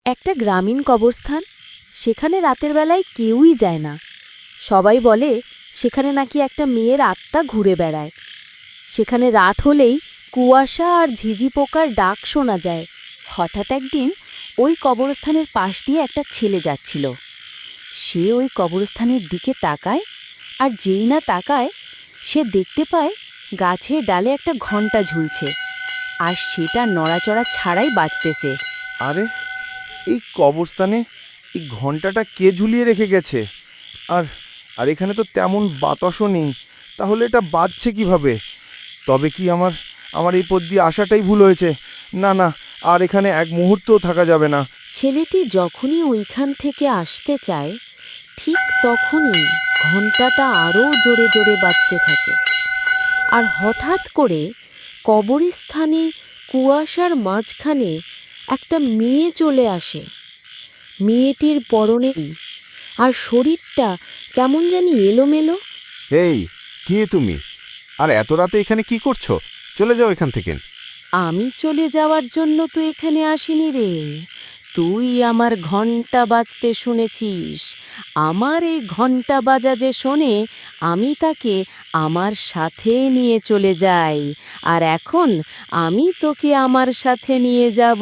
একটা গ্রামীণ কবরস্থান, সেখানে রাতের বেলায় কেউই যায় না। সবাই বলে সেখানে নাকি একটা মেয়ের আত্মা ঘুরে বেড়ায়। সেখানে রাত হলেই কুয়াশা আর ঝিঝি পোকার ডাক শোনা যায়। হঠাৎ একদিন ওই কবরস্থানের পাশ দিয়ে একটা ছেলে যাচ্ছিল। সে ওই কবরস্থানের দিকে তাকায়, আর যেই না তাকায় সে দেখতে পায় গাছের ডালে একটা ঘণ্টা ঝুলছে, আর সেটা নড়াচড়া ছাড়াই বাজতেছে। আরে, এই কবরস্থানে এই ঘন্টাটা কে ঝুলিয়ে রেখে গেছে? আর আর এখানে তো তেমন বাতাসও নেই, তাহলে এটা বাজছে কিভাবে? তবে কি আমার আমার এই পথ দিয়ে আসাটাই ভুল হয়েছে? না না, আর এখানে এক মুহূর্তও থাকা যাবে না। ছেলেটি যখনই ওইখান থেকে আসতে চায়, ঠিক তখনই ঘণ্টাটা আরও জোরে জোরে বাজতে থাকে। আর হঠাৎ করে কবরস্থানে কুয়াশার মাঝখানে একটা মেয়ে চলে আসে। মেয়েটির পরনে আর শরীরটা কেমন জানি এলোমেলো। এই, কে তুমি? আর এত রাতে এখানে কি করছো? চলে যাও এখান থেকে। আমি চলে যাওয়ার জন্য তো এখানে আসিনি রে। তুই আমার ঘণ্টা বাজতে শুনেছিস। আমার এই ঘণ্টা বাজা যে শোনে, আমি তাকে আমার সাথে নিয়ে চলে যাই। আর এখন আমি তোকে আমার সাথে নিয়ে যাব।